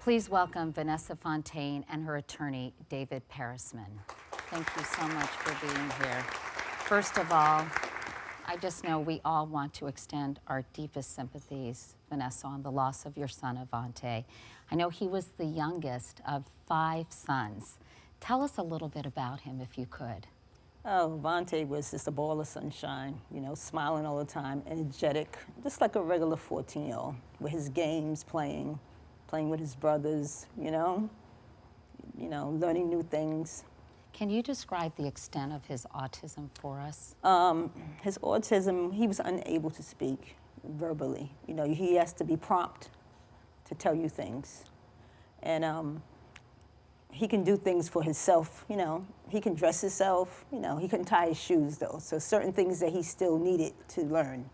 Please welcome Vanessa Fontaine and her attorney, David Parisman. Thank you so much for being here. First of all, I just know we all want to extend our deepest sympathies, Vanessa, on the loss of your son, Avonte. I know he was the youngest of 5 sons. Tell us a little bit about him, if you could. Oh, Avonte was just a ball of sunshine, you know, smiling all the time, energetic, just like a regular 14-year-old, with his games, playing with his brothers, you know, learning new things. Can you describe the extent of his autism for us? His autism, he was unable to speak verbally. You know, he has to be prompt to tell you things. And he can do things for himself, you know. He can dress himself, you know. He couldn't tie his shoes, though. So certain things that he still needed to learn.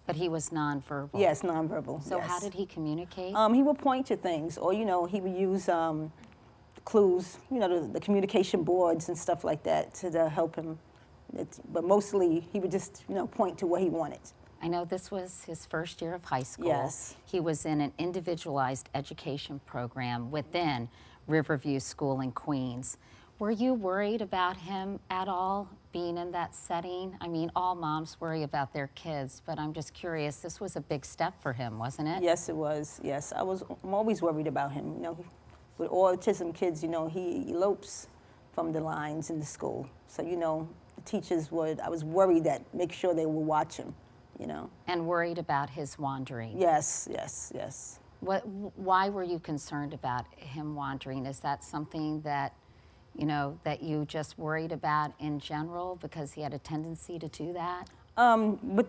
But he was nonverbal. Yes, nonverbal. So yes. how did he communicate? He would point to things, or, you know, he would use clues, you know, the communication boards and stuff like that to help him. But mostly, he would just, you know, point to what he wanted. I know this was his first year of high school. Yes. He was in an individualized education program within Riverview School in Queens. Were you worried about him at all being in that setting? I mean, all moms worry about their kids, but I'm just curious, this was a big step for him, wasn't it? Yes, it was. Yes, I'm always worried about him. You know, with autism kids, you know, he elopes from the lines in the school. So, you know, the teachers I was worried that make sure they would watch him, you know. And worried about his wandering. Yes, yes, yes. Why were you concerned about him wandering? Is that something that, you know, that you just worried about in general because he had a tendency to do that? With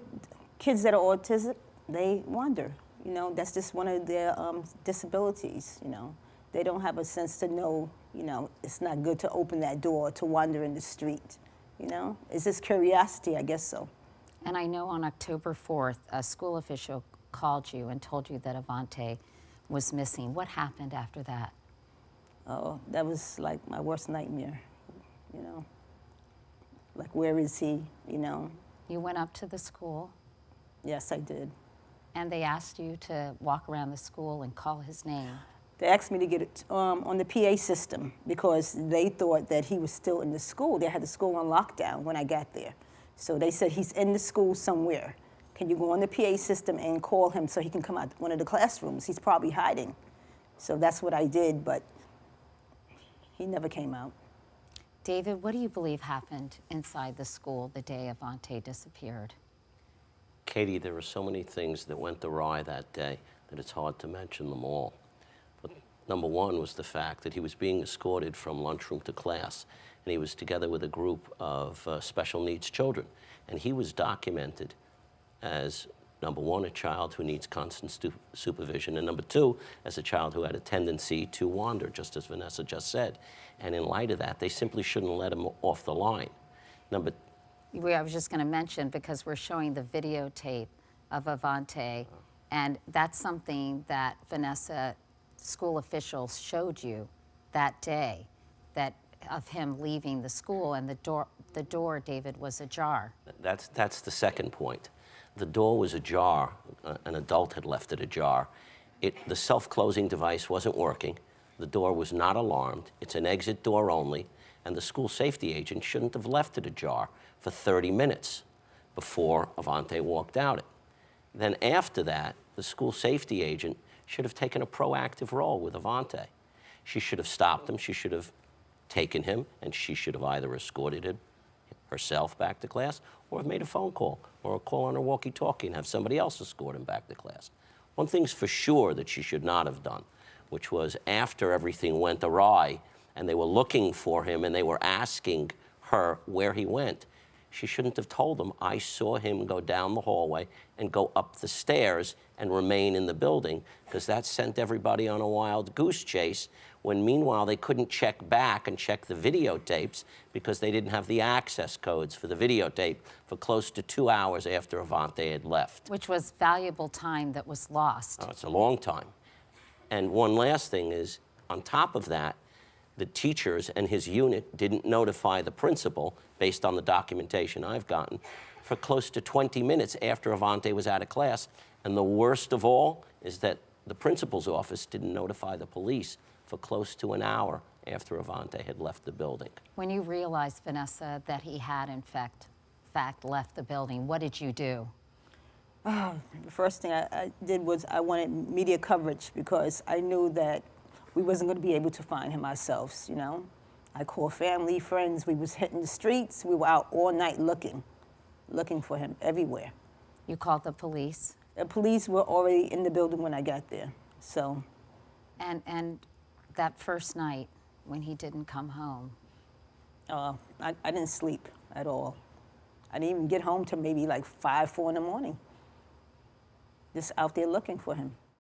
kids that are autistic, they wander. You know, that's just one of their disabilities, you know. They don't have a sense to know, you know, it's not good to open that door to wander in the street, you know. It's just curiosity, I guess so. And I know on October 4th, a school official called you and told you that Avonte was missing. What happened after that? Oh, that was like my worst nightmare, you know. Like, where is he, you know? You went up to the school? Yes, I did. And they asked you to walk around the school and call his name? They asked me to get it on the PA system because they thought that he was still in the school. They had the school on lockdown when I got there. So they said, he's in the school somewhere. Can you go on the PA system and call him so he can come out one of the classrooms? He's probably hiding. So that's what I did, but he never came out. David, what do you believe happened inside the school the day Avonte disappeared? Katie, there were so many things that went awry that day that it's hard to mention them all. But number one was the fact that he was being escorted from lunchroom to class, and he was together with a group of special needs children. And he was documented as, number one, a child who needs constant supervision, and number two, as a child who had a tendency to wander, just as Vanessa just said. And in light of that, they simply shouldn't let him off the line. I was just going to mention, because we're showing the videotape of Avonte, and that's something that Vanessa, school officials showed you that day, that of him leaving the school, and the door, David, was ajar. That's the second point. The door was ajar. An adult had left it ajar. The self-closing device wasn't working. The door was not alarmed. It's an exit door only, and the school safety agent shouldn't have left it ajar for 30 minutes before Avonte walked out it. Then after that, the school safety agent should have taken a proactive role with Avonte. She should have stopped him. She should have taken him, and she should have either escorted him herself back to class or have made a phone call or a call on her walkie-talkie and have somebody else escort him back to class. One thing's for sure that she should not have done, which was after everything went awry and they were looking for him and they were asking her where he went, she shouldn't have told them, I saw him go down the hallway and go up the stairs and remain in the building, because that sent everybody on a wild goose chase, when meanwhile they couldn't check back and check the videotapes because they didn't have the access codes for the videotape for close to 2 hours after Avonte had left. Which was valuable time that was lost. Oh, it's a long time. And one last thing is, on top of that, the teachers and his unit didn't notify the principal, based on the documentation I've gotten, for close to 20 minutes after Avonte was out of class. And the worst of all is that The principal's office didn't notify the police for close to an hour after Avonte had left the building. When you realized, Vanessa, that he had in fact left the building, what did you do? The first thing I did was I wanted media coverage because I knew that we wasn't going to be able to find him ourselves, you know. I called family, friends. We was hitting the streets. We were out all night looking for him everywhere. You called the police? The police were already in the building when I got there, so. And that first night when he didn't come home? I didn't sleep at all. I didn't even get home till maybe like 5, 4 in the morning. Just out there looking for him.